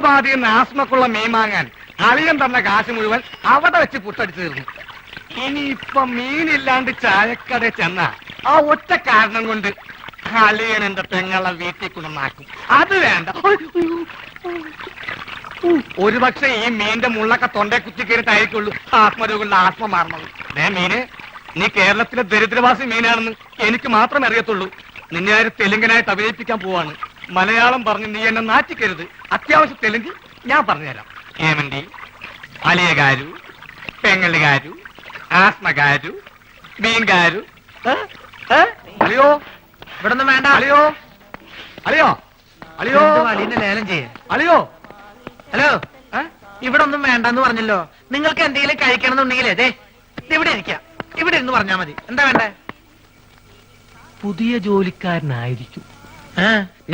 ഹൈദരാബാദിൽ നിന്ന് ആസ്മക്കുള്ള മീൻ വാങ്ങാൻ അളിയൻ തന്ന കാശ് മുഴുവൻ അവിടെ വെച്ച് പുട്ടടിച്ചു തീർന്നു. ഇനിയിപ്പൊ മീനില്ലാണ്ട് ചായക്കട ചെന്ന ആ ഒറ്റ കാരണം കൊണ്ട് അളിയൻ എന്റെ പെങ്ങളെ വീട്ടിൽ കൊണ്ടുവന്നാക്കും. അത് വേണ്ട. ഒരുപക്ഷെ ഈ മീന്റെ മുള്ളൊക്കെ തൊണ്ടേ കുത്തി കയറിട്ടായിരിക്കുള്ളൂ ആത്മരോഗങ്ങളുടെ ആത്മ മാറണത്. മീന്, നീ കേരളത്തിലെ ദരിദ്രവാസി മീനാണെന്ന് എനിക്ക് മാത്രമേ അറിയത്തുള്ളൂ. നിന്നെ ആര് തെലുങ്കനായിട്ട് അഭിനയിപ്പിക്കാൻ പോവാണ്. മലയാളം പറഞ്ഞ് നീ എന്നെ നാറ്റിക്കരുത്. അത്യാവശ്യം തെലുങ്ക് ഞാൻ പറഞ്ഞുതരാം. ఏమండి అలియ గారు, పెంగళి గారు, ఆస్మ గారు, మీన్ గారు. അളിയോ ഇവിടെ ഒന്നും വേണ്ട. അളിയോ അളിയോ അളിയോ അളിയനെ ലേലം ചെയ്യ. അളിയോ ഹലോ, ഇവിടെ ഒന്നും വേണ്ടെന്ന് പറഞ്ഞല്ലോ. നിങ്ങൾക്ക് എന്തെങ്കിലും കഴിക്കണമെന്നുണ്ടെങ്കിലേ ദേ ഇവിടെ ഇരിക്കാം. ഇവിടെ ഇരുന്ന് പറഞ്ഞാ മതി. എന്താ വേണ്ടേ? പുതിയ ജോലിക്കാരനായിരിക്കും.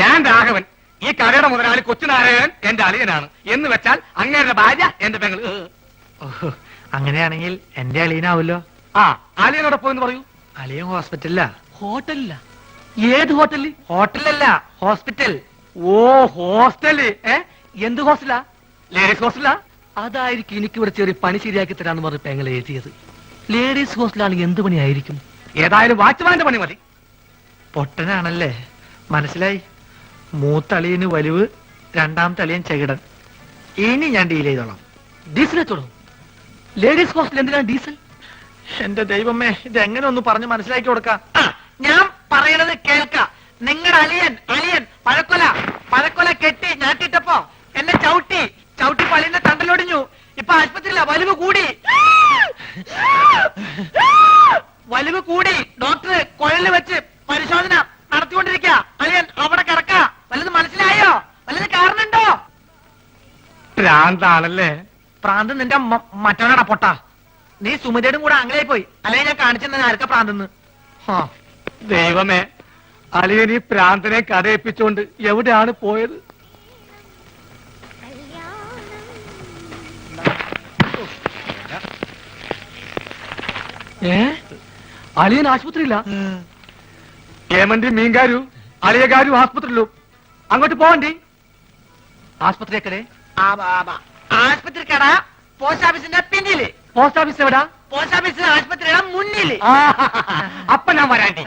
ഞാൻ രാഘവൻ. ഈ കടയുടെ മുതലാളി കൊച്ചുനാരായണൻ എന്റെ അളിയനാണ്. എന്ന് വെച്ചാൽ അങ്ങയുടെ ഭാര്യ എന്റെ പെങ്ങൾ. അങ്ങനെയാണെങ്കിൽ എന്റെ അളിയനാവല്ലോ. ആ, അളിയനോടൊപ്പം എന്ന് പറയൂ. അളിയൻ ഹോസ്പിറ്റലില്ല. ഹോട്ടലില്ല? ഏത് ഹോട്ടലിൽ? ഹോട്ടലല്ല, ഹോസ്പിറ്റൽ. ഓ, ഹോസ്റ്റല്. എന്ത് ഹോസ്റ്റലാ? ലേഡീസ് ഹോസ്റ്റലാ? അതായിരിക്കും എനിക്കിവിടെ ചെറിയ പണി ശരിയാക്കി തരാന്ന് പറഞ്ഞ് പെങ്ങൾ എഴുതിയത്. ലേഡീസ് ഹോസ്റ്റലാണ്. എന്ത് പണിയായിരിക്കും? ഏതായാലും വാച്ച്മാന്റെ പണി മതി. പൊട്ടനാണല്ലേ, മനസ്സിലായി. മൂത്തളിയന് വലിവ്, രണ്ടാമത്തെ അളിയൻ ചെകിടൻ. ഇനി ഞാൻ ഡീൽ ചെയ്തോളാം. ഡീസൽ വെച്ചോളൂ. ലേഡീസ് ഹോസ്റ്റൽ എന്തിനാണ് ഡീസൽ? എന്റെ ദൈവമേ, ഇത് എങ്ങനെ ഒന്ന് പറഞ്ഞ് മനസ്സിലാക്കി കൊടുക്കാം. ഞാൻ പറയണത് കേൾക്ക. നിങ്ങളുടെ അളിയൻ പഴക്കൊല കെട്ടി ഞാട്ടിട്ടപ്പോ എന്നെ ചവിട്ടി പള്ളിന്റെ തണ്ടലൊടിഞ്ഞു. ഇപ്പൊ ആശുപത്രിയില്ല. വലിവ് കൂടി. ഡോക്ടർ കുഴലിൽ വെച്ച് പരിശോധന നടത്തിക്കൊണ്ടിരിക്കുക. അളിയൻ അവിടെ കിടക്ക. വല്ലത് മനസ്സിലായോ? വല്ലത് കാരണുണ്ടോ? പ്രാന്താണല്ലേ? പ്രാന്ത് നിന്റെ മറ്റവനാടാ പൊട്ട. നീ സുമതിയുടെ കൂടെ അങ്ങനെയായി പോയി. അല്ലെങ്കിൽ ഞാൻ കാണിച്ചെന്നെ ആർക്കാ പ്രാന്തെന്ന്. ദൈവമേ, അളിയൻ ഈ പ്രാന്തനെ കടയിപ്പിച്ചോണ്ട് എവിടെയാണ് പോയത്? അളിയൻ ആശുപത്രിയില്ല? ഏമന്റി മീൻകാരു അളിയകാരു ആസ്പത്രിയിലു. അങ്ങോട്ട് പോവണ്ടി. ആസ്പത്രിക്കടെ? ആസ്പത്രിക്കടാ പോസ്റ്റ് ഓഫീസിന്റെ പിന്നില്. പോസ്റ്റ് ഓഫീസ് എവിടാ? പോസ്റ്റ് ഓഫീസ് ആശുപത്രിയുടെ മുന്നില്. അപ്പൊ ഞാൻ വരാണ്ടി.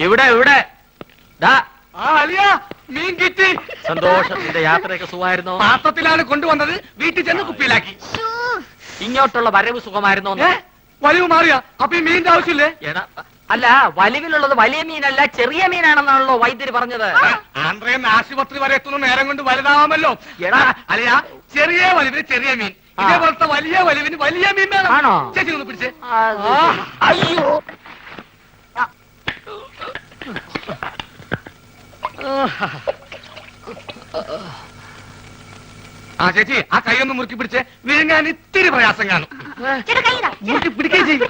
ഇവിടെ മീൻ കിട്ടി. സന്തോഷത്തിന്റെ യാത്രയൊക്കെ സുഖമായിരുന്നോ? പാത്രത്തിലാണ് കൊണ്ടുവന്നത്. വീട്ടിൽ ചെന്ന് കുപ്പിയിലാക്കി. ഇങ്ങോട്ടുള്ള വരവ് സുഖമായിരുന്നോ? വലിവ് മാറിയ അപ്പൊ ഈ മീനിന്റെ ആവശ്യമില്ലേ? അല്ല, വലിവിലുള്ളത് വലിയ മീനല്ല, ചെറിയ മീനാണെന്നാണല്ലോ വൈദ്യര് പറഞ്ഞത്. ആന്ധ്രയിൽ ആശുപത്രി വരെ എത്തുന്ന നേരം കൊണ്ട് വലുതാവാമല്ലോ. അല്ലയാ, ചെറിയ വലിവിന് ചെറിയ മീൻ, ഇതേപോലത്തെ വലിയ വലിവിന് വലിയ മീൻ വേണോ? ചേച്ചി ഒന്ന് പിടിച്ചേ. അയ്യോ, ആ ചേച്ചി, ആ കൈയൊന്ന് മുറുക്കി പിടിച്ചേ. വിഴുങ്ങാൻ ഇത്തിരി പ്രയാസം കാണും. മുറുക്കി പിടിക്കേ ചെയ്യും.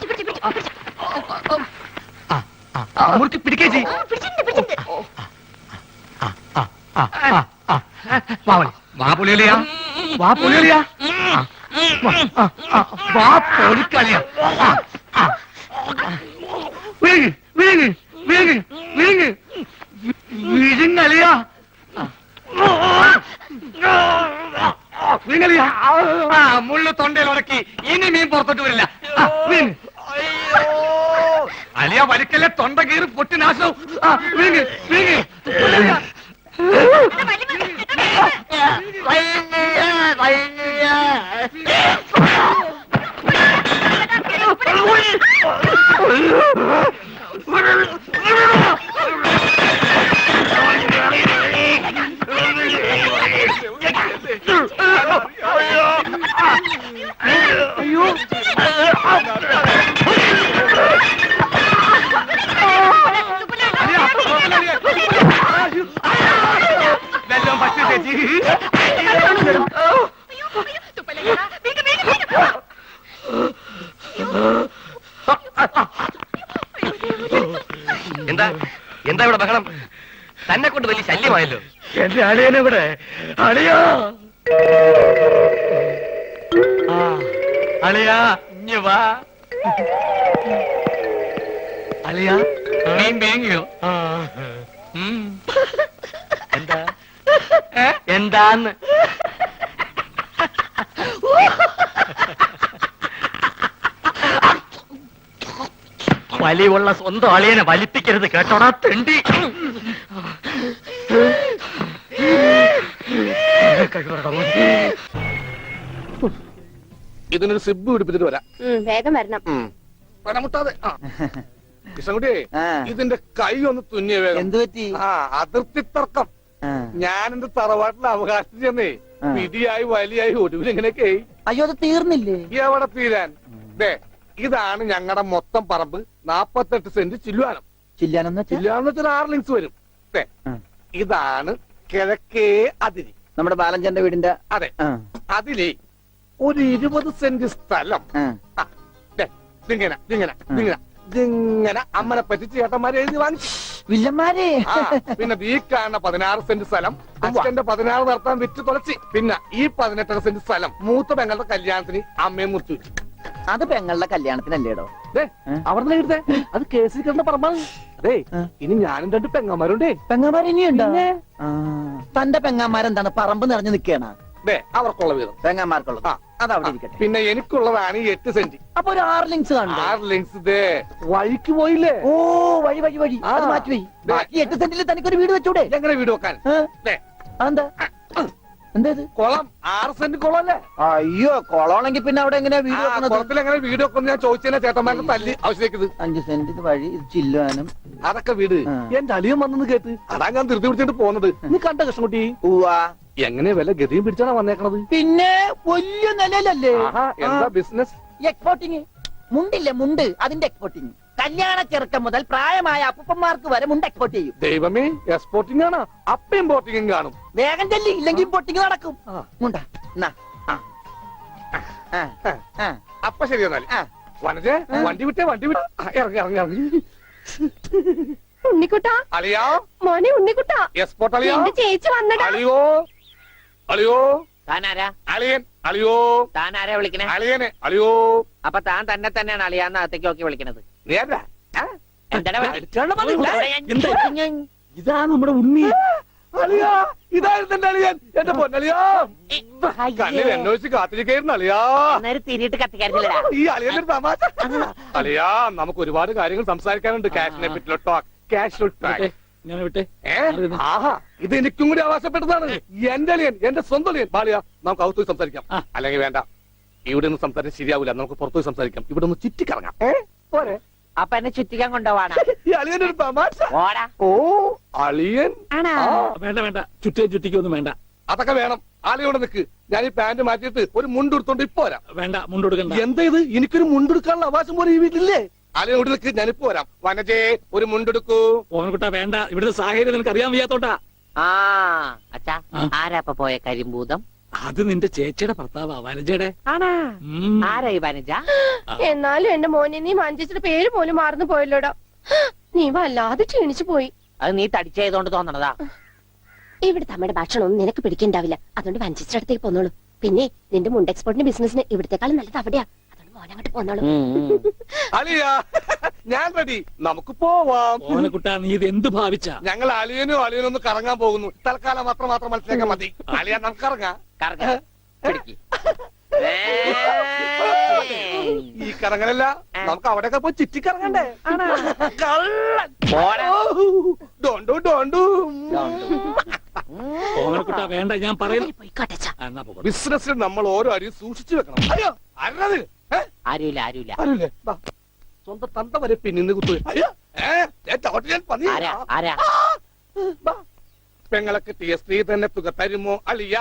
മുറുക്കി പിടിക്കേ ചെയ്യും. വാ പൊളിയലിയാ, വാ പൊളിയലിയാ, വാ പൊളിക്കളിയാ. വിഴുങ്ങ് വിഴുങ്ങ് വിഴുങ്ങ് വിഴുങ്ങ് വിഴുങ്ങലിയാ. വിഴുങ്ങലിയാ. മുള്ളു തൊണ്ടയിൽ ഉടക്കി. ഇനി മീൻ പുറത്തോട്ട് വരില്ല. അലിയ വലിക്കല്ലേ, തൊണ്ട കീറി പൊട്ടി നാശവും. വിഴുങ്ങ് വിഴുങ്ങ്. അയ്യോ, വെള്ളം പറ്റി ചേച്ചി. എന്താ എന്താ ഇവിടെ ബഹളം? തന്നെ കൊണ്ട് വലിയ ശല്യമായല്ലോ. എന്റെ അളിയനെ ഇവിടെ. അളിയാ, അളിയാ, ഇഞ്ഞ് വാ. അളിയാ, മീൻ വേങ്ങിയോ? എന്താ എന്താന്ന്? വലിയുള്ള സ്വന്തം അളിയനെ വലിപ്പിക്കരുത് കേട്ടോടാ തെണ്ടി. ഇതിനൊരു സിബ് പിടിപ്പിച്ചിട്ട് വരാം. വേഗം വരണം. പനമുട്ടാതെ. കൃഷ്ണൻകുട്ടിയെ ഇതിന്റെ കൈ ഒന്ന് തുന്നിയ വേഗം. എന്ത് പറ്റി? അതിർത്തി തർക്കം. ഞാൻ എന്റെ തറവാട്ടിലെ അവകാശം ചെന്നേ വിധിയായി വലിയായി ഒടുവിൽ ഇങ്ങനെയൊക്കെ. അയ്യോ അത് തീർന്നില്ലേ? എവിടെ തീരാൻ? ദേ ഇതാണ് ഞങ്ങളുടെ മൊത്തം പറമ്പ്. 48 സെന്റ് ചില്ലുവാനം. ചില്ലാനെന്ന് വെച്ചാൽ ചില്ലുവാനം വെച്ചാൽ 6 ലിങ്സ് വരും. ദേ ഇതാണ് കിഴക്കേ അതിരി. നമ്മുടെ ബാലഞ്ചന്റെ വീടിന്റെ. അതെ, അതിലേ ഒരു 20 സെന്റ് സ്ഥലം. ഇങ്ങനെ ഇങ്ങനെ ഇങ്ങനെ ഇങ്ങനെ അമ്മനെ പറ്റിച്ച് ചേട്ടന്മാരെ എഴുതി വാങ്ങിച്ചു. വില്ലന്മാരെ. പിന്നെ ഈ കാണുന്ന 16 സെന്റ് സ്ഥലം അച്ഛന്റെ 16 നടത്താൻ വിറ്റ് തുളച്ചി. പിന്നെ ഈ 18 സെന്റ് സ്ഥലം മൂത്ത പെങ്ങളുടെ കല്യാണത്തിന് അമ്മയെ മുറിച്ചു. അത് പെങ്ങളുടെ കല്യാണത്തിനല്ലേടോ? അവിടെ എഴുതേ അത് കേസിൽ കിടന്ന പറമ്പാണ്. അതെ, ഇനി ഞാനും 2 പെങ്ങന്മാരുണ്ടേ. പെങ്ങന്മാർ ഇനിയുണ്ടോ? തന്റെ പെങ്ങന്മാരെന്താണ് പറമ്പ് നിറഞ്ഞു നിൽക്കണ? അവർക്കുള്ള വീതം പെങ്ങന്മാർക്കുള്ളത് അതവിടെ ഇരിക്കട്ടെ. പിന്നെ എനിക്കുള്ളതാണ് ഈ 8 സെന്റ്. അപ്പൊ ഒരു 6 ലിങ്സ് കാണും. 6 ലിങ്സ് വഴിക്ക് പോയില്ലേ? ഓ വഴി വഴി വഴി അത് മാറ്റിവെയ്. ബാക്കി 8 സെന്റിൽ തനിക്കൊരു വീട് വെച്ചൂടെ? എങ്ങനെ വീട് വെക്കാൻ? എന്താ എന്താ ഇത്? കുളം 6 സെന്റ് കുളം അല്ലേ? അയ്യോ കുളമാണെങ്കിൽ പിന്നെ അവിടെ എങ്ങനെയാ വീട് വെക്കുന്നത്? കുളത്തിൽ എങ്ങനെ വീട് വെക്കുന്നു ഞാൻ ചോദിച്ചതിനെ ചേട്ടന്മാരുടെ തല്ലി ആവശ്യത്തേക്ക്. 5 സെന്റ് വഴി ഇത് ചില്ലുവാനും അതൊക്കെ വീട്. എന്റെ അളിയൻ വന്നെന്ന് കേട്ട് അതാ ഞാൻ ധൃതി പിടിച്ചിട്ട് പോകുന്നത്. നീ കണ്ട കൃഷ്ണൻകുട്ടി? എങ്ങനെ വില ഗതിയും പിടിച്ചാണ് വന്നേക്കണത്? പിന്നെ വലിയ നിലയിലല്ലേ? എന്താ ബിസിനസ്? എക്സ്പോർട്ടിങ്. മുണ്ടില്ലേ മുണ്ട്, അതിന്റെ എക്സ്പോർട്ടിങ്. കല്യാണ ചെറുക്കം മുതൽ പ്രായമായ അപ്പന്മാർക്ക് വരെ മുണ്ട് എക്സ്പോർട്ട് ചെയ്യും. ദൈവമേ, എക്സ്പോർട്ടിംഗ് ആണ്. അപ്പ ഇമ്പോർട്ടിംഗും കാണും. വേഗം ചെല്ലി, ഇല്ലെങ്കിൽ ഇമ്പോർട്ടിംഗ് നടക്കും. മുണ്ട അപ്പൊ ശരി എന്നാല് വനജേ വണ്ടി വിട്ടേ വണ്ടി വിട്ട ഇറങ്ങി ഇറങ്ങി ഇറങ്ങി. ഉണ്ണിക്കുട്ടാ, അളിയാ മോനെ ഉണ്ണിക്കുട്ടാ, എക്സ്പോർട്ട് അളിയാ. എന്റെ ചേച്ചി വന്നടാ. അളിയോ അളിയോ താനാരാ? അളിയൻ അളിയോ. താനാരാ വിളിക്കണേ? അളിയനെ അളിയോ. അപ്പൊ താൻ തന്നെ തന്നെയാണ് അളിയാന്ന് അകത്തേക്ക് നോക്കി വിളിക്കണത്. നീ ആരാ? എന്താടാ വിളി? ഇതാ നമ്മുടെ ഉണ്ണി. അളിയാ ഇതായിരുന്നു എന്റെ അളിയൻ. എന്റെ പൊന്നളിയാ, കണ്ണിൽ എന്നോച്ച് കാത്തിരിക്കായിരുന്നു അളിയാ. അന്നേരം തിരിയിട്ട് കത്തിക്കാറില്ലടാ. ഈ അളിയന്റെ ഒരു തമാശ. അളിയാ നമുക്ക് ഒരുപാട് കാര്യങ്ങൾ സംസാരിക്കാനുണ്ട്. ക്യാഷിനെ പറ്റിയുള്ള ടോക്ക്. ക്യാഷ് ഇത് എനിക്കും കൂടി അവകാശപ്പെട്ടതാണ്. എന്റെ അളിയൻ, എന്റെ സ്വന്തം അളിയൻ. ബാലിയ നമുക്ക് അകത്ത് പോയി സംസാരിക്കാം. അല്ലെങ്കിൽ വേണ്ട, ഇവിടെ നിന്ന് സംസാരിക്കാൻ ശരിയാവില്ല. നമുക്ക് പുറത്തുപോയി സംസാരിക്കാം. ഇവിടെ ഒന്ന് ചുറ്റിക്കറങ്ങാം. പോരെ? അപ്പൊ എന്നെ ചുറ്റിക്കാൻ കൊണ്ടുപോവാണ്. ഈ അളിയന്റെ ഒരു തമാശ. ഓടാ. ഓ അളിയൻ. വേണ്ട വേണ്ട, ചുറ്റിക്കൊന്നും വേണ്ട. അതൊക്കെ വേണം. ആളിയോടെ നിൽക്ക്. ഞാൻ ഈ പാന്റ് മാറ്റിയിട്ട് ഒരു മുണ്ടെടുത്തോണ്ട് ഇപ്പൊ വരാം. വേണ്ട, മുണ്ടെടുക്കണ്ട. എന്താ ഇത്? എനിക്കൊരു മുണ്ടെടുക്കാനുള്ള അവകാശം പോലെ ഈ വീട്ടിലില്ലേ? ആളിയോട് നിൽക്ക്, ഞാനിപ്പോ വരാം. വനജേ ഒരു മുണ്ടെടുക്കൂ. ഓമനക്കുട്ടാ വേണ്ട, ഇവിടുത്തെ സാഹചര്യം നിനക്ക് അറിയാൻ വയ്യാത്തോട്ടാ. അച്ഛാ, ആരാപ്പ പോയ കരിമ്പൂതം? അത് നിന്റെ ചേച്ചിയുടെ ഭർത്താവാ, വനജയുടെ. ആരാ ഈ വനജ? എന്നാലും എന്റെ മോനെ നീ മഞ്ചേച്ചിയുടെ പേര് പോലും മാറുന്നു പോയല്ലോടാ. നീ വല്ലാതെ ക്ഷീണിച്ചു പോയി. അത് നീ തടിച്ചതുകൊണ്ട് തോന്നണതാ. ഇവിടുത്തെ അമ്മയുടെ ഭക്ഷണം ഒന്നും നിനക്ക് പിടിക്കണ്ടാവില്ല. അതുകൊണ്ട് വഞ്ചേച്ചിയുടെ അടുത്തേക്ക് പോന്നോളൂ. പിന്നെ നിന്റെ മുണ്ട് എക്സ്പോർട്ടിന്റെ ബിസിനസിന് ഇവിടത്തെക്കാളും നല്ലത് അവിടെയാ. അതുകൊണ്ട് മോനങ്ങോട്ട് പോന്നോളൂ. അലിയ ഞാൻ റെഡി, നമുക്ക് പോവാം. ഓമനക്കുട്ടാ നീ ഇത് എന്ത് ഭാവിച്ചാ? ഞങ്ങൾ അലിയനും അലിയനും ഒന്ന് കറങ്ങാൻ പോകുന്നു. തൽക്കാലം മാത്രം മനസ്സിലാക്കാൻ മതി. അലിയ നമുക്ക് ഇറങ്ങാം. ഈ കറങ്ങലല്ല, നമുക്ക് അവിടെയൊക്കെ പോയി ചുറ്റിക്കറങ്ങണ്ടേ? ഡോണ്ടു ഡോണ്ടു. ഓമനക്കുട്ടാ വേണ്ട, ഞാൻ പറയുന്നു. ബിസിനസ്സിൽ നമ്മൾ ഓരോ അരിയും സൂക്ഷിച്ചു വെക്കണം. അയ്യോ അരുത്. ആരുമില്ല. ആരുല്ലേ? സ്വന്തം തന്ത വരെ പിന്നിന്ന് കുത്തു. പെങ്ങളെ കിട്ടിയ സ്ത്രീ തന്നെ തുക തരുമോ അളിയ?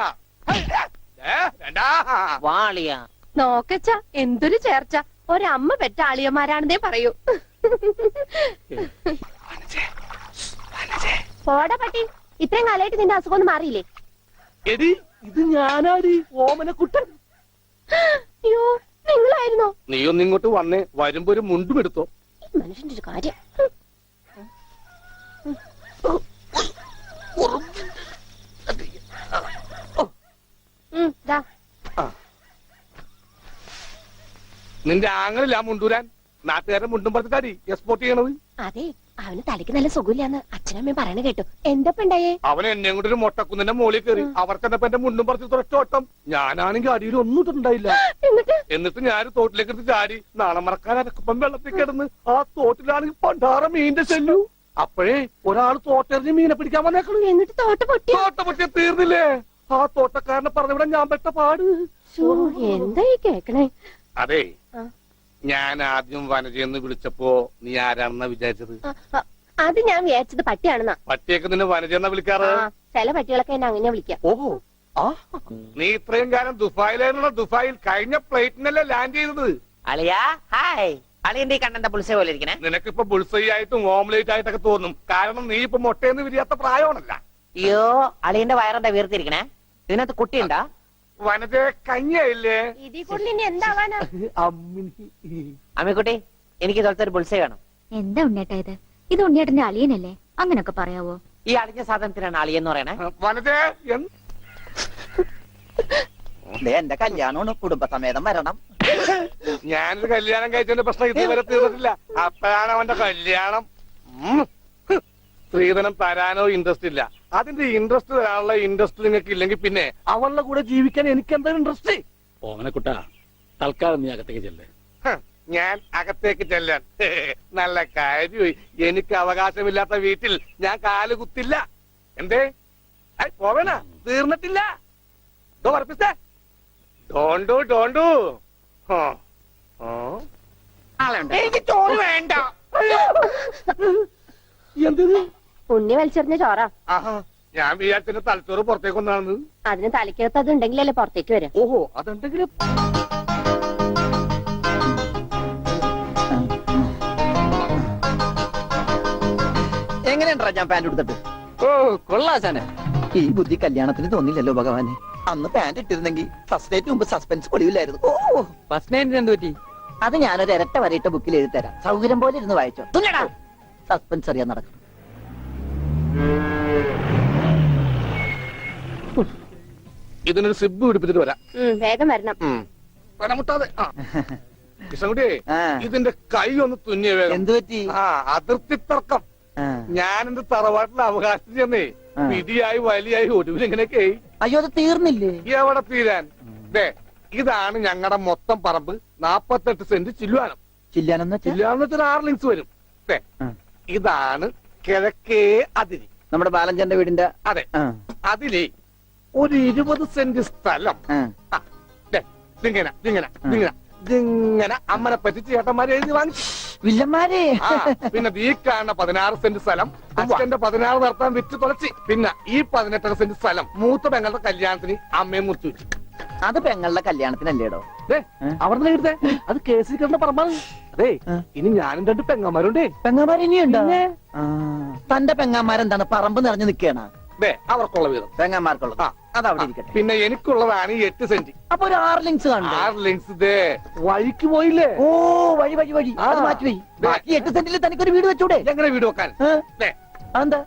വാളിയ നോക്കച്ച, എന്തൊരു ചേർച്ച. ഒരമ്മ പെറ്റ ആളിയന്മാരാണെന്നേ പറയൂ. പോടാ പട്ടി, ഇത്രയും കാലമായിട്ട് നിന്റെ അസുഖം ഒന്നും മാറിയില്ലേ? എടി ഇത് ഞാനാടി, ഓമനക്കുട്ടൻ. അയ്യോ നിങ്ങളായിരുന്നോ? നീ ഒന്ന് ഇങ്ങോട്ട് വന്നേ. വരുമ്പോ ഒരു മുണ്ടും എടുത്തോ. ഈ മനുഷ്യന്റെ ഒരു കാര്യം. നിന്റെ ആങ്ങളില്ല മുണ്ടൂരാൻ. നാട്ടുകാരെ മുണ്ടും പറഞ്ഞിട്ടാടി എക്സ്പോർട്ട് ചെയ്യണത്. അതെ, അവന് തലയ്ക്ക് നല്ല സുഖമില്ലാന്ന് അച്ഛനമ്മയും പറയണ കേട്ടു. എന്താ ഉണ്ടായേ? അവൻ എന്നെ കൊണ്ട് ഒരു മൊട്ടക്കുന്നിന്റെ മുകളിൽ കയറി. അവർ ചെന്നപ്പോ എന്റെ മുണ്ടും പറിച്ച് തുറച്ചോട്ടം. ഞാനാണെങ്കിൽ അടിയിൽ ഒന്നും ഇട്ടിട്ടുണ്ടായില്ല. എന്നിട്ട് ഞാൻ തോട്ടിലേക്ക് എടുത്ത് ചാടി. നാളെ മറക്കാൻ അരക്കപ്പം വെള്ളത്തിൽ കിടന്ന് ആ തോട്ടിലാണെങ്കിൽ പണ്ടാറ മീനിന്റെ ചെല്ലു. അപ്പോഴേ ഒരാൾ തോട്ടെറിഞ്ഞ് മീനെ പിടിക്കാൻ വന്നേക്കളു. എന്നിട്ട് തോട്ട പൊട്ടി. തോട്ട പൊട്ടിയ തീർന്നില്ലേ? ആ തോട്ടക്കാരനെ പറഞ്ഞവിടെ ഞാൻ പെട്ട പാട്. എന്താ ഈ കേക്കണേ? അതെ, ആ. ഞാൻ ആദ്യം വനജയെന്ന് വിളിച്ചപ്പോ നീ ആരാണെന്നാ വിചാരിച്ചത്? അത് ഞാൻ വിചാരിച്ചത് പട്ടിയാണെന്നാ. പട്ടിയൊക്കെ നിന്നെ വനജയെന്നാ വിളിക്കാറ്? ചില പട്ടികളൊക്കെ എന്നെ അങ്ങനെ വിളിക്കാം. ഓഹോ, ആ നീ ഇത്രയും കാലം ദുബായിലായിരുന്ന ദുബായിൽ കഴിഞ്ഞ ഫ്ലൈറ്റിനല്ലേ ലാൻഡ് ചെയ്തത്? അളിയാ ഹായ്. അളിയന്റെ ഈ കണ്ണെന്താ പുളിസ പോലെ ഇരിക്കണേ? നിനക്കിപ്പോ ബുൾസൈ ആയിട്ടും ഓംലേറ്റ് ആയിട്ടൊക്കെ തോന്നും. കാരണം നീ ഇപ്പൊ മുട്ടയെന്ന് വിരിയാത്ത പ്രായമാണല്ല. അയ്യോ, അളിയന്റെ വയറെന്താ വീർത്തിരിക്കണേ? ഇതിനകത്ത് കുട്ടിയുണ്ടാ? വനജ കഞ്ഞിയായില്ലേ? ഇതിൽ കൂടുതൽ ഇനി എന്താവാനാ? അമ്മിക്കുട്ടി, എനിക്ക് ഇതുപോലത്തെ ഒരു ബുൾസൈ വേണം. എന്താ ഉണ്ണേട്ടാ ഇത്? ഇത് ഉണ്ണിയേട്ടന്റെ അളിയനല്ലേ? അങ്ങനൊക്കെ പറയാവോ? ഈ അളിഞ്ഞ സാധനത്തിനാണ് അളിയെന്ന് പറയണേ. വനജ എന്റെ കല്യാണമാണ്, കുടുംബസമേതം വരണം. ഞാനൊരു കല്യാണം കഴിച്ചതിന്റെ പ്രശ്നം ഇതുവരെ തീർന്നിട്ടില്ല. അപ്പോഴാണ് അവന്റെ കല്യാണം. സ്ത്രീധനം തരാനോ ഇൻട്രസ്റ്റ് ഇല്ല. അതിന്റെ ഇൻട്രസ്റ്റ് തരാനുള്ള ഇൻട്രസ്റ്റ് നിങ്ങൾക്ക് ഇല്ലെങ്കിൽ പിന്നെ അവളുടെ കൂടെ ജീവിക്കാൻ എനിക്ക് എന്താ ഇൻട്രസ്റ്റ്? ഓമനക്കുട്ട, തൽക്കാലം നീ അകത്തേക്ക് ചെല്ലേ. ഞാൻ അകത്തേക്ക് ചെല്ലാൻ നല്ല കാര്യമായി. എനിക്ക് അവകാശമില്ലാത്ത വീട്ടിൽ ഞാൻ കാല് കുത്തില്ല. എന്തേ പോവേണ? തീർന്നിട്ടില്ല. ഡോണ്ടു എനിക്ക് ചോറ് വേണ്ട. എന്ത് ഉണ്ണി വലിച്ചെറിഞ്ഞ ചോറാ. ആഹാ, ഞാൻ വിചാരിച്ചെന്റെ തലച്ചോറ് പുറത്തേക്ക് ഒന്നാണ്. അതിന് തലയ്ക്കകത്ത് അത് ഉണ്ടെങ്കിലല്ലേ പുറത്തേക്ക് വരാം. ഓഹോ, അതുണ്ടെങ്കിലും എങ്ങനെയുണ്ടാ ഞാൻ പാന്റ് എടുത്തിട്ട്? ഓ കൊള്ളാശാനെ. ഈ ബുദ്ധി കല്യാണത്തിന് തോന്നില്ലല്ലോ ഭഗവാനെ. അന്ന് പാന്റ് ഇട്ടിരുന്നെങ്കിൽ ഫസ്റ്റ് ഡേറ്റ് മുമ്പ് സസ്പെൻസ് പൊളിവില്ലായിരുന്നു. ഓ, ഫസ്റ്റ് നൈറ്റിന് എന്ത് പറ്റി? അത് ഞാനൊരു ഇരട്ട വരയിട്ട ബുക്കിൽ എഴുതി തരാം. സൗകര്യം പോലെ ഇരുന്ന് വായിച്ചോ. തുന്നടാ, സസ്പെൻസ് അറിയാൻ നടക്കും. ഇതിനൊരു സിബ് പിടിപ്പിച്ചിട്ട് വരാം. വേഗം വരണം. വരമുട്ടാതെ. കൃഷ്ണൻകുട്ടി, ആ. ഇതിന്റെ കൈ ഒന്ന് തുന്നിയ വേഗം. എന്തു പറ്റി? ആ, അതിർത്തി തർക്കം. ആ. ഞാൻ എന്റെ തറവാട്ടിലെ അവകാശം ചെന്നേ ആ. വിധിയായി വലിയായി ഒടുവിൽ ഇങ്ങനെയൊക്കെ അയ്യോ, അത് തീർന്നില്ലേ? എവിടെ തീരാൻ? ദേ, ഇതാണ് ഞങ്ങളുടെ മൊത്തം പറമ്പ്. 48 സെന്റ് ചില്ലുവാനം. ചില്ലാനെന്ന് വെച്ചാ ചില്ലുവാനം വെച്ചാൽ 6 ലിങ്സ് വരും. ദേ, ആ. ഇതാണ് കിഴക്കേ അതിരി. നമ്മുടെ ബാലഞ്ചന്റെ വീടിന്റെ. അതെ, ആ, അതിലേ ഒരു 20 സെന്റ് സ്ഥലം. ആ. ആ, ദേ, ഇതിങ്ങനെ അമ്മനെ പറ്റി ചേട്ടന്മാരെ എഴുതി വാങ്ങിച്ചു. വില്ലന്മാരെ. ആ, പിന്നെ ഈ കാണുന്ന 16 സെന്റ് സ്ഥലം അച്ഛന്റെ 16 നടത്താൻ വിറ്റ് തുളച്ചി. പിന്നെ ഈ 18 സെന്റ് സ്ഥലം മൂത്ത പെങ്ങളുടെ കല്യാണത്തിന് അമ്മയെ മുറിച്ചു വെച്ചു. അത് പെങ്ങളുടെ കല്യാണത്തിനല്ലേടോ? അവിടെ എഴുതേ, അത് കേസിൽ കിടന്ന പറമ്പാണ്. അതെ, ഇനി ഞാനും 2 പെങ്ങന്മാരുണ്ടേ. പെങ്ങന്മാർ ഇനിയുണ്ടോ? തന്റെ പെങ്ങന്മാരെന്താണ് പറമ്പ് നിറഞ്ഞു നിൽക്കണ? അവർക്കുള്ള വീതം പെങ്ങന്മാർക്കുള്ളത്. ആ. അതവിടെ ഇരിക്കട്ടെ. പിന്നെ എനിക്കുള്ളതാണ് ഈ 8 സെന്റ്. അപ്പൊ ഒരു 6 ലിങ്സ് കാണും. 6 ലിങ്സ് ദേ വഴിക്ക് പോയില്ലേ? ഓ, വഴി വഴി വഴി. ആ. അത് മാറ്റി പോയി. ബാക്കി 8 സെന്റിൽ തനിക്കൊരു വീട് വെച്ചൂടെ? എങ്ങനെ വീട് വെക്കാൻ? ദേ, എന്താ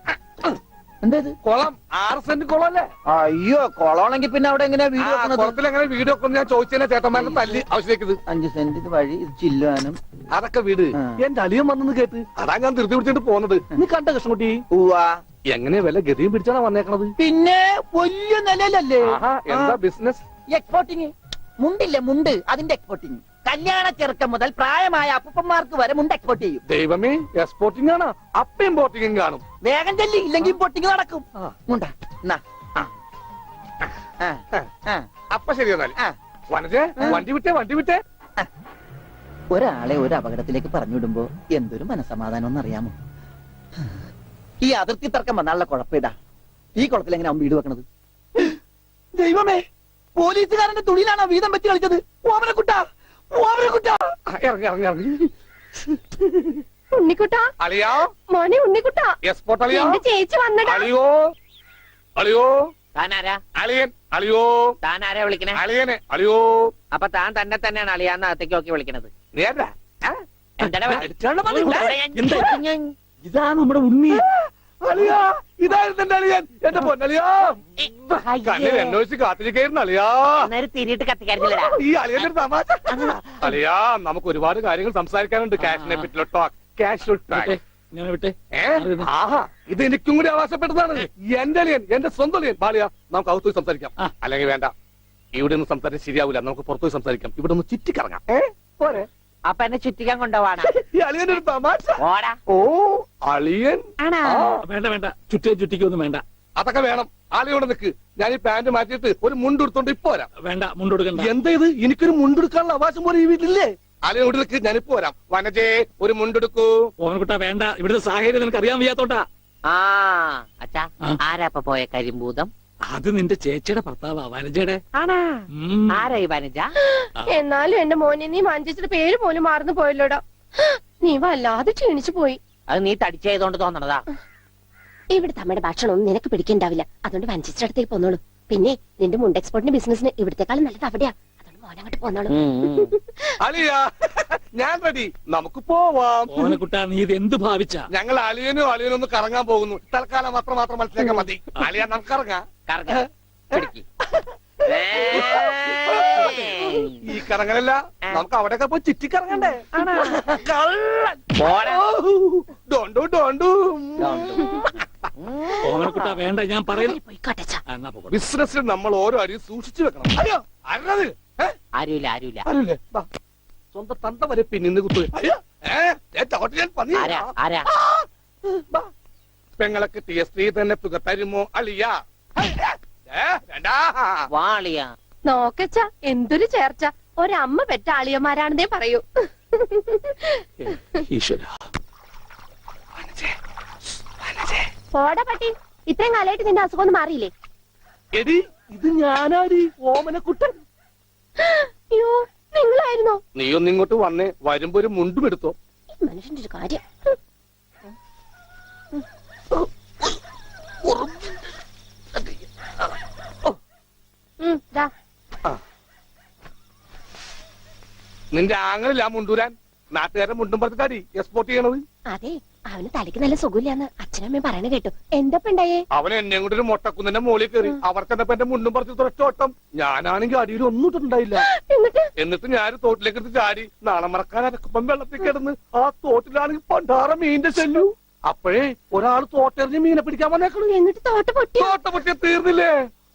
എന്താ ഇത്? കുളം 6 സെന്റ് കുളം അല്ലേ? അയ്യോ, കൊളമാണെങ്കിൽ പിന്നെ അവിടെ എങ്ങനെയാ വീട് ആ, വെക്കണത്? കുളത്തിൽ എങ്ങനെ വീട് വെക്കണം ഞാൻ ചോദിച്ചതിനെ ചേട്ടന്മാരുടെ തല്ലി ആവശ്യത്തേക്ക്. 5 സെന്റ് ഇത് വഴി, ഇത് ചില്ലുവാനും. അതൊക്കെ വീട്. ആ. എന്റെ അളിയൻ വന്നെന്ന് കേട്ട് അതാ ഞാൻ ധൃതി പിടിച്ചിട്ട് പോകുന്നത്. നീ കണ്ട കൃഷ്ണൻകുട്ടി ഉവാ. എങ്ങനെ വില ഗതിയും പിടിച്ചാണ് വന്നേക്കണത്? പിന്നെ വലിയ നിലയിലല്ലേ? ആഹാ, എന്താ ബിസിനസ്? എക്സ്പോർട്ടിങ്. മുണ്ടില്ലേ, മുണ്ട്, അതിന്റെ എക്സ്പോർട്ടിങ്. കല്യാണ ചെറുക്കം മുതൽ പ്രായമായ അപ്പൂപ്പന്മാർക്ക് വരെ മുണ്ട് എക്സ്പോർട്ട് ചെയ്യും. ദൈവമേ, എക്സ്പോർട്ടിംഗ് ആണ്. അപ്പ ഇമ്പോർട്ടിംഗും കാണും. വേഗം ചെല്ലി, ഇല്ലെങ്കിൽ ഇമ്പോർട്ടിങ് നടക്കും. ആ. മുണ്ട എന്നാ. ആ. ആ. അപ്പൊ ശരി എന്നാല്. ആ. വനജേ, വണ്ടി വിട്ടേ. ഒരാളെ ഒരു അപകടത്തിലേക്ക് പറഞ്ഞു വിടുമ്പോ എന്തൊരു മനസമാധാനം എന്നറിയാമോ? ഈ അതിർത്തി തർക്കം വന്നാലുള്ള കുഴപ്പമിതാ. ഈ കുളത്തിൽ എങ്ങനെ അവൻ വീട് വെക്കണത്? ദൈവമേ, പോലീസുകാരന്റെ തുണിയിലാണോ വീതം വെച്ച് കളിച്ചത്? ഓമനക്കുട്ടാ, ഓമനക്കുട്ടാ. ഇറങ്ങി. ഉണ്ണിക്കുട്ടാ, അളിയാ, മോനെ ഉണ്ണിക്കുട്ടാ, എക്സ്പോർട്ട് അളിയാ. എന്റെ ചേച്ചി വന്നടാ. അളിയോ, താനാരാ? അളിയൻ, അളിയോ, താനാരാ വിളിക്കണേ? അളിയനെ, അളിയോ. അപ്പൊ താൻ തന്നെ തന്നെയാണ് അളിയാന്ന് അകത്തേക്ക് നോക്കി വിളിക്കണത്. നേരാ? എന്താടാ ഇതാണ് നമ്മുടെ ഉണ്ണി. അളിയാ, ഇതായിരുന്നു എന്റെ അളിയൻ. എന്റെ പൊന്നളിയാ, കണ്ണിൽ എന്നോച്ച് കാത്തിരിക്കായിരുന്നു അളിയാ. അന്നേരം തിരിയിട്ട് കത്തിക്കാരില്ലടാ. ഈ അളിയന്റെ ഒരു തമാശ. അളിയാ, നമുക്ക് ഒരുപാട് കാര്യങ്ങൾ സംസാരിക്കാനുണ്ട്. ക്യാഷിനെ പറ്റിയുള്ള ടോക്ക്. ക്യാഷ് ഞാൻ വിട്ടെ ആഹാ ഇത് എനിക്കും കൂടി അവകാശപ്പെട്ടതാണ്. എന്റെ അളിയൻ, എന്റെ സ്വന്തം അളിയൻ. ബാലിയ, നമുക്ക് അകത്ത് പോയി സംസാരിക്കാം. ആ. അല്ലെങ്കിൽ വേണ്ട, ഇവിടെ നിന്ന് സംസാരിക്കാൻ ശരിയാവില്ല. നമുക്ക് പുറത്തു പോയി സംസാരിക്കാം. ഇവിടെ ഒന്ന് ചുറ്റിക്കറങ്ങാം. പോരെ? അപ്പൊ എന്നെ ചുറ്റിക്കാൻ കൊണ്ടുപോവാണ്. ഈ അളിയന്റെ ഒരു തമാശ. ഓടാ. ഓ അളിയൻ. ആണോ? ആ, വേണ്ട വേണ്ട, ചുറ്റിക്കൊന്നും വേണ്ട. അതൊക്കെ വേണം. ആളിയോടെ നിൽക്ക്. ഞാൻ ഈ പാന്റ് മാറ്റിയിട്ട് ഒരു മുണ്ടെടുത്തോണ്ട് ഇപ്പൊ വരാം. വേണ്ട, മുണ്ടൊടുക്കണ്ട. എന്താ ഇത്? എനിക്കൊരു മുണ്ടെടുക്കാനുള്ള അവകാശം പോലെ ഈ വീട്ടിലില്ലേ? ആളിയോട് നിൽക്ക്, ഞാനിപ്പോ വരാം. വനജേ, ഒരു മുണ്ടെടുക്കൂ. ഓമനക്കുട്ട വേണ്ട, ഇവിടുത്തെ സാഹചര്യം നിനക്ക് അറിയാൻ വയ്യാത്തോട്ടാ. ആ അച്ഛാ, ആ. ആരാ ഇപ്പൊ പോയ കരിമ്പൂതം? അത് നിന്റെ ചേച്ചിയുടെ ഭർത്താവാ, വനജയുടെ. ആണാ? ഉം. ആരാ ഈ വനജ? എന്നാലും എന്റെ മോനെ നീ മഞ്ചേച്ചിയുടെ പേര് പോലും മറന്നു പോയല്ലോടാ. നീ വല്ലാതെ ക്ഷീണിച്ചു പോയി. അത് നീ തടിച്ചതുകൊണ്ട് തോന്നണതാ. ഇവിടുത്തെ അമ്മയുടെ ഭക്ഷണം ഒന്നും നിനക്ക് പിടിക്കണ്ടാവില്ല. അതുകൊണ്ട് വഞ്ചിച്ചിട്ട് അടുത്തേക്ക് പോന്നോളൂ. പിന്നെ നിന്റെ മുണ്ട് എക്സ്പോർട്ടിന്റെ ബിസിനസിന് ഇവിടത്തെക്കാളും നല്ലത് അവിടെയാ. അതുകൊണ്ട് മോനങ്ങോട്ട് പോന്നോളൂ. അലിയ, ഞാൻ റെഡി. നമുക്ക് പോവാം. ഓമനക്കുട്ട, നീ ഇത് എന്ത് ഭാവിച്ച? ഞങ്ങൾ അലിയനും അലിയനും ഒന്ന് കറങ്ങാൻ പോകുന്നു. തൽക്കാലം മാത്രം മനസ്സിലാക്കാൻ മതി. അലിയ, നമുക്ക് ഇറങ്ങാം. കറങ്ങ്. പിടിക്ക്. ഈ കറങ്ങലല്ല, നമുക്ക് അവിടെയൊക്കെ പോയി ചുറ്റിക്കറങ്ങണ്ടേ? കള്ളൻ. പോടാ. ഡോണ്ടു ഡോണ്ടു. ഓമനക്കുട്ട വേണ്ട, ഞാൻ പറയുന്നു. പോയിക്കോട്ടെച്ചാ. എന്നാ പോകട്ടെ. ബിസിനസ്സിൽ നമ്മൾ ഓരോ അരിയും സൂക്ഷിച്ചു വെക്കണം. അയ്യോ, അരുത്. ആരുമില്ല. ആരുല്ലേ? വാ. സ്വന്തം തന്ത വരെ പിന്നിന്ന് കുത്തു. അയ്യോ, ചവിട്ടി ഞാൻ പന്നി. ആരാ? വാ. പെങ്ങളൊക്കെ സ്ത്രീ തന്നെ തുക തരുമോ അളിയ? വേണ്ട. വാളിയ. നോക്കച്ച എന്തൊരു ചേർച്ച. ഒരമ്മ പെറ്റ ആളിയന്മാരാണെന്നേ പറയൂ. ഈശ്വര. പോടാ പട്ടി. ഇത്രയും കാലമായിട്ട് നിന്റെ അസുഖം ഒന്നും മാറിയില്ലേ? എടി, ഇത് ഞാനാടി, ഓമനക്കുട്ടൻ. അയ്യോ, നിങ്ങളായിരുന്നോ? നീയൊന്ന് ഇങ്ങോട്ട് വന്നേ. വരുമ്പോ ഒരു മുണ്ടും എടുത്തോ. ഈ മനുഷ്യന്റെ ഒരു കാര്യം. ദാ. നിന്റെ ആങ്ങളില്ല മുണ്ടൂരാൻ. നാട്ടുകാരെ മുണ്ടും പറഞ്ഞിട്ടാടി എക്സ്പോർട്ട് ചെയ്യണത്. അതെ, അവന് തലയ്ക്ക് നല്ല സുഖമില്ലാന്ന് അച്ഛനമ്മയും പറയണ കേട്ടു. എന്താ ഉണ്ടായേ? അവൻ എന്നെ കൊണ്ട് ഒരു മൊട്ടക്കുന്നിന്റെ മുകളിൽ കയറി. അവർക്ക് എന്റെ മുണ്ടും പറിച്ച് തുറച്ചോട്ടം. ഞാനാണെങ്കിൽ അടിയിൽ ഒന്നും ഇട്ടുണ്ടായില്ല. എന്നിട്ട് ഞാൻ തോട്ടിലേക്ക് എടുത്ത് ചാടി. നാളെ മറക്കാൻ അരക്കുമ്പം വെള്ളത്തിൽ കിടന്ന് ആ തോട്ടിലാണെങ്കിൽ പണ്ടാറ മീനിന്റെ ചെല്ലു. അപ്പോഴേ ഒരാൾ തോട്ടെറിഞ്ഞ് മീനെ പിടിക്കാൻ വന്നേക്കണു. എന്നിട്ട് തോട്ട പൊട്ടി. തോട്ട പൊട്ടിയ തീർന്നില്ലേ?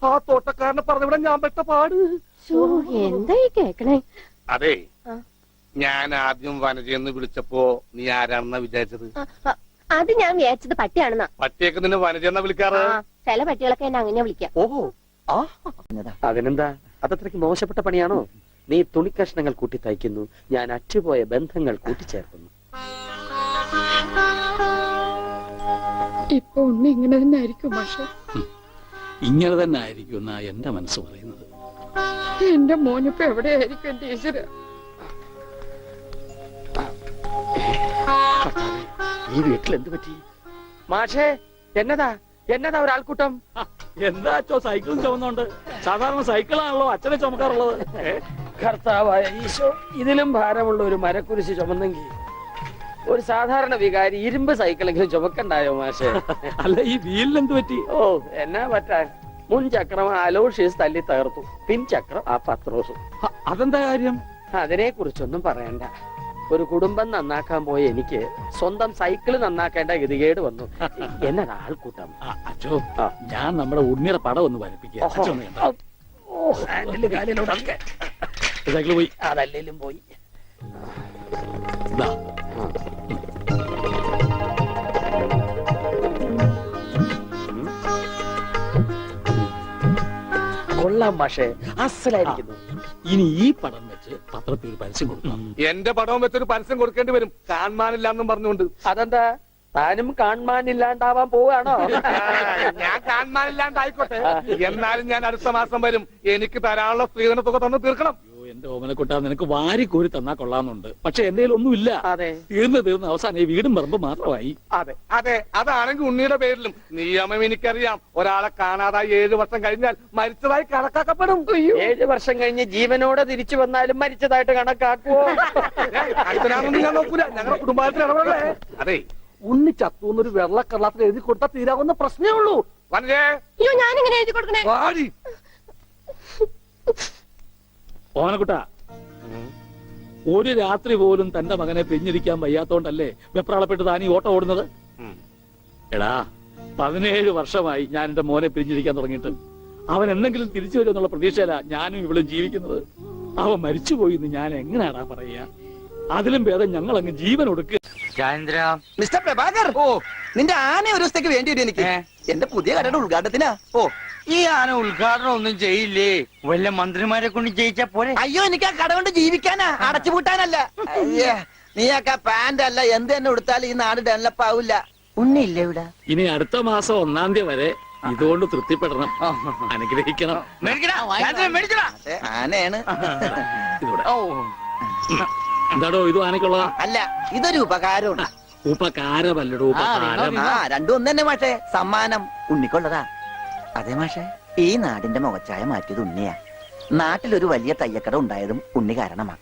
ആ തോട്ടക്കാരനെ പറഞ്ഞവിടെ ഞാൻ പെട്ട പാട്. എന്താ ഈ കേക്കണേ? അതെ, ആ. ഞാൻ ആദ്യം വനജയെന്ന് വിളിച്ചപ്പോ നീ ആരാണെന്നാ വിചാരിച്ചത്? അത് ഞാൻ വിചാരിച്ചത് പട്ടിയാണെന്നാ. പട്ടിയൊക്കെ നിന്നെ വനജയെന്നാ വിളിക്കാറ്. ചില പട്ടികളൊക്കെ എന്നെ അങ്ങനെ വിളിക്കാം. ഓഹോ, ആ, അതിനെന്താ? അതത്രയ്ക്ക് മോശപ്പെട്ട പണിയാണോ? നീ തുണിക്കഷ്ണങ്ങൾ കൂട്ടി തയ്ക്കുന്നു, ഞാൻ അറ്റുപോയ ബന്ധങ്ങൾ കൂട്ടിച്ചേർക്കുന്നു. ഇപ്പൊ ഉണ്ണി ഇങ്ങനെ തന്നെ ആയിരിക്കും പക്ഷെ ഇങ്ങനെ തന്നെ ആയിരിക്കും എന്നാ എന്റെ മനസ്സ് പറയുന്നത്. എന്റെ മോനിപ്പോ എവിടെയായിരിക്കും എന്റെ ഈശ്വര? ഈ വീട്ടിൽ എന്ത് പറ്റി? മാഷേ, എന്നതാ ഒരാൾക്കൂട്ടം? എന്താ സൈക്കിളും ചുമന്നുണ്ട്? സാധാരണ സൈക്കിളാണല്ലോ അച്ഛനെ ചുമക്കാറുള്ളത്. കർത്താവായ ഈശോ, ഇതിലും ഭാരമുള്ള ഒരു മരക്കുരിശ് ചുമന്നെങ്കിൽ ഒരു സാധാരണ വികാരി ഇരുമ്പ് സൈക്കിളെങ്കിലും ചുമക്കണ്ടായോ മാഷേ? അല്ല, ഈ വീലിന് എന്ത് പറ്റി? ഓ, എന്നാ പറ്റാൻ? മുൻ ചക്രം അലോഷ്യസ് തല്ലി തകർത്തു, പിൻചക്രം ആ പത്രോസും. അതെന്താ കാര്യം? അതിനെ കുറിച്ചൊന്നും പറയണ്ട. ഒരു കുടുംബം നന്നാക്കാൻ പോയ എനിക്ക് സ്വന്തം സൈക്കിള് നന്നാക്കേണ്ട ഗതികേട് വന്നു. എന്നതാ ആൾക്കൂട്ടം? അച്ഛോ, ഞാൻ നമ്മുടെ ഉണ്ണിയുടെ പടം ഒന്ന് വരപ്പിക്കുക. സൈക്കിള് പോയി. അതല്ലേലും പോയി. ഇതാ. കൊള്ളാം മാഷേ, അസലായിരിക്കുന്നു. ഇനി ഈ പടം വെച്ച് പത്രത്തിൽ ഒരു പരസ്യം കൊടുക്കണം. എന്റെ പടവും വെച്ചൊരു പരസ്യം കൊടുക്കേണ്ടി വരും. കാണാനില്ലാന്നും പറഞ്ഞുകൊണ്ട്. അതെന്താ? താനും കാണാനില്ലാണ്ടാവാൻ പോവാണോ? ഞാൻ കാണാനില്ലാണ്ടായിക്കോട്ടെ, എന്നാലും ഞാൻ അടുത്ത മാസം വരും. എനിക്ക് തരാനുള്ള സ്ത്രീധന തുക തന്നു തീർക്കണം. എന്റെ ഓമനക്കുട്ട, നിനക്ക് വാരി കോരി തന്നാ കൊള്ളാന്നുണ്ട്. പക്ഷെ എന്റെ ഒന്നുമില്ല. അതെ, തീർന്ന് അവസാനം ഈ വീടും പറമ്പ് മാത്രമായി. അതെ അതെ, അതാണെങ്കിൽ ഉണ്ണിയുടെ പേരിലും നിയമം എനിക്കറിയാം. ഒരാളെ കാണാതായി 7 വർഷം കഴിഞ്ഞാൽ മരിച്ചതായി കണക്കാക്കപ്പെടും. 7 വർഷം കഴിഞ്ഞ് ജീവനോടെ തിരിച്ചു വന്നാലും മരിച്ചതായിട്ട് കണക്കാക്കുവോ? അടുത്തനാണെന്ന് ഞാൻ നോക്കൂല. ഞങ്ങളുടെ കുടുംബത്തിൽ ഇടപെടേ. അതെ, ഉണ്ണി ചത്തുന്നൊരു വെള്ളക്കള്ളത്തിൽ എഴുതി കൊടുത്താൽ തീരാവുന്ന പ്രശ്നമേ ഉള്ളൂ. വനജേ, അയ്യോ, ഞാനിങ്ങനെ എഴുതി കൊടുക്കണേ. വാടി. ഓമനക്കുട്ട, ഒരു രാത്രി പോലും തന്റെ മകനെ പിരിഞ്ഞിരിക്കാൻ വയ്യാത്തോണ്ടല്ലേ വെപ്രാളപ്പെട്ട് താൻ ഈ ഓട്ടം ഓടുന്നത്? എടാ 17 വർഷമായി ഞാൻ എന്റെ മോനെ പിരിഞ്ഞിരിക്കാൻ തുടങ്ങിയിട്ട്. അവൻ എന്തെങ്കിലും തിരിച്ചു വരുമെന്നുള്ള പ്രതീക്ഷയില ഞാനും ഇവളും ജീവിക്കുന്നത്. അവൻ മരിച്ചുപോയി എന്ന് ഞാൻ എങ്ങനെയാടാ പറയാ? അതിലും ഭേദം ഞങ്ങൾ അങ്ങ് ജീവൻ ഒടുക്കുക. മിസ്റ്റർ പ്രഭാകർ, ഓ നിന്റെ ആന ഒരു ദിവസത്തേക്ക് വേണ്ടി വരും എനിക്ക്. എന്റെ പുതിയ കടയുടെ ഉദ്ഘാടനത്തിനാ. ഓ ഈ ആന ഉദ്ഘാടനം ഒന്നും ചെയ്യില്ലേ? വല്ല മന്ത്രിമാരെ കൊണ്ട് ചെയ്യിച്ചാ പോലെ. അയ്യോ, എനിക്ക് ആ കട കൊണ്ട് ജീവിക്കാനാ, അടച്ചുപൂട്ടാനല്ല. അയ്യേ, നീയൊക്കെ പാന്റ് അല്ല എന്ത് തന്നെ ഉടുത്താലും ഈ നാട് ഡെവലപ്പ് ആവില്ല. ഉണ്ണിയില്ലേ ഇവിടെ? ഇനി അടുത്ത മാസം 1-ാം തീയതി വരെ ഇതുകൊണ്ട് തൃപ്തിപ്പെടണം, അനുഗ്രഹിക്കണം. അതെ, ആനയാണ്. ഇതൂടെ. എന്താടോ ഇത് ആനക്കുള്ളതാ? അല്ല, ഇതൊരു ഉപകാരമാണ്. ഉപകാരമല്ലടോ, ഉപകാരം. ആ, രണ്ടും ഒന്ന് തന്നെ മാഷേ. സമ്മാനം ഉണ്ണിക്കൊള്ളതാ. അതെ മാഷേ, ഈ നാടിന്റെ മുഖച്ചായ മാറ്റിയത് ഉണ്ണിയാ. നാട്ടിലൊരു വലിയ തയ്യക്കട ഉണ്ടായതും ഉണ്ണി കാരണമാ.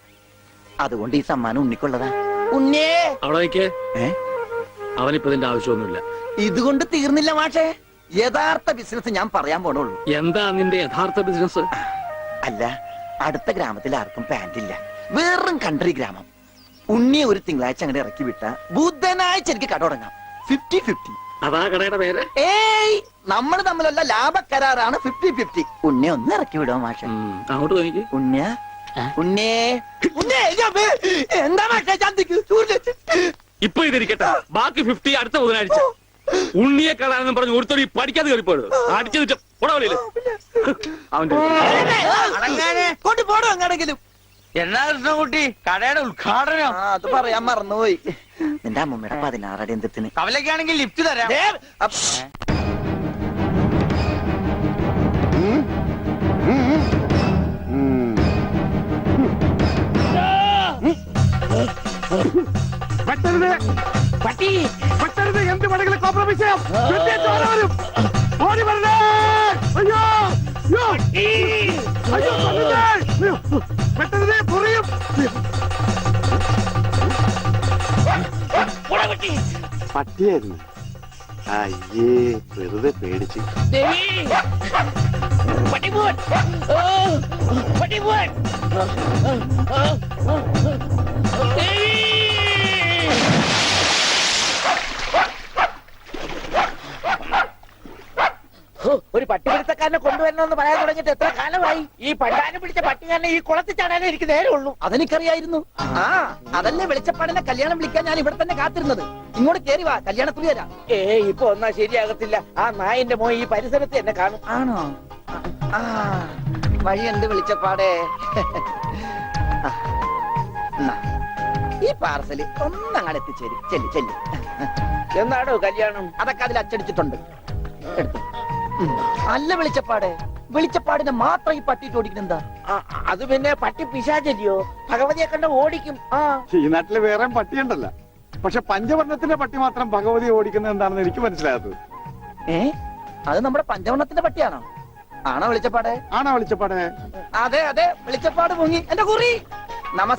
അതുകൊണ്ട് ഈ സമ്മാനം ഉണ്ണിക്കൊള്ളതാ. ഉണ്ണിയേ, അവിടെ നിൽക്കേ. ഏ, അവനിപ്പോ ഇതിന്റെ ആവശ്യമൊന്നുമില്ല. ഇതുകൊണ്ട് തീർന്നില്ല മാഷേ. യഥാർത്ഥ ബിസിനസ് ഞാൻ പറയാൻ പോണുള്ളൂ. എന്താ നിന്റെ യഥാർത്ഥ ബിസിനസ്? അല്ല, അടുത്ത ഗ്രാമത്തിൽ ആർക്കും പാന്റ് ഇല്ല. വെറും കൺട്രി ഗ്രാമം. ഉണ്ണിയെ ഒരു തിങ്കളാഴ്ച അങ്ങനെ ഇറക്കി വിട്ട ബുധനാഴ്ച എനിക്ക് കട തുടങ്ങാം. 50-50. അതാ കടയുടെ പേര്? ഏയ്, നമ്മൾ തമ്മിലുള്ള ലാഭക്കരാറാണ് 50-50. ഉണ്ണിയെ ഒന്ന് ഇറക്കി വിടുമോ മാഷെ? അങ്ങോട്ട് തോന്നിക്ക്. ഉണ്ണിയ ഉണ്ണിയേ, ഉണ്ണിയേ, എന്താ മാഷെ ചന്തിക്ക്? ഇപ്പൊ ഇതിരിക്കട്ടെ, ബാക്കി 50 അടുത്ത ബുധനാഴ്ച. ഉണ്ണിയെ കാണാനെന്നും പറഞ്ഞ് ഒരുത്തോടി പഠിക്കാതെ കയറിപ്പോയത് അടിച്ചു ഉടവളിയില് അവന്റെ കൊണ്ടുപോടും എങ്ങനെങ്കിലും. എന്നാ കൃഷ്ണൻകുട്ടി കടയുടെ ഉദ്ഘാടനം? അത് പറയാൻ മറന്നുപോയി. നിന്റെ അമ്മൂമ്മയുടെ 16 അടി എന്തിന് കവലക്കാണെങ്കിൽ ലിഫ്റ്റ് തരാം. പെട്ടരുത്, പട്ടി പെട്ടരുത്. എന്ത് വേണമെങ്കിലും കോംപ്രമൈസ് ചെയ്യാം. വരും, ഓടി വരണേ. അയ്യോ, അയ്യോ, അയ്യോ, പെട്ടരുത്, പൊറിയും. പട്ടിയായിരുന്നു. അയ്യേ, വെറുതെ പേടിച്ച്. ഒരു പട്ടിപിടുത്തക്കാരനെ കൊണ്ടുവരണമെന്ന് പറയാൻ തുടങ്ങിയിട്ട് എത്ര കാലമായി? ഈ പണ്ടാരം പിടിച്ച പട്ടിക്കാരനെ ഈ കുളത്തിൽ ചാടാനേ എനിക്ക് നേരമുള്ളൂ. അതെനിക്കറിയായിരുന്നു. ആ, അതല്ലേ വെളിച്ചപ്പാടിനെ കല്യാണം വിളിക്കാൻ ഞാൻ ഇവിടെ തന്നെ കാത്തിരുന്നത്. ഇങ്ങോട്ട് കേറി വാ, കല്യാണക്കുറി തരാം. ഇപ്പൊ ഒന്നാ ശരിയാകത്തില്ല. ആ നായന്റെ മോൻ ഈ പരിസരത്ത് എന്നെ കാണും. ആണോ? ആ, വഴിയുണ്ട് വെളിച്ചപ്പാടേ. ഈ പാർസല് ഒന്നങ്ങാട് എത്തിച്ചേരും. ചെല്ലി ചെല്ലി. എന്നാടോ കല്യാണം? അതൊക്കെ അതിൽ അച്ചടിച്ചിട്ടുണ്ട്. എടുത്തു. അല്ല വെളിച്ചപ്പാടെ, വെളിച്ചപ്പാടിനെ മാത്രം ഈ പട്ടിയിട്ട് ഓടിക്കുന്നെന്താ? അത് പിന്നെ പട്ടി പിശാചല്ലിയോ? ഭഗവതിയെ കണ്ട ഓടിക്കും. ഈ നാട്ടില് വേറെ പട്ടിയുണ്ടല്ല, പക്ഷെ പഞ്ചവർണ്ണത്തിന്റെ പട്ടി മാത്രം ഭഗവതി ഓടിക്കുന്നത് എന്താണെന്ന് എനിക്ക് മനസ്സിലായത്. അത് നമ്മുടെ പഞ്ചവർണ്ണത്തിന്റെ പട്ടിയാണോ? ആണോ വെളിച്ചപ്പാടെ? ആണോ വെളിച്ചപ്പാടെ? അതെ അതെ, വെളിച്ചപ്പാട് മുങ്ങി. എന്റെ കുറി നമസ്കാരം.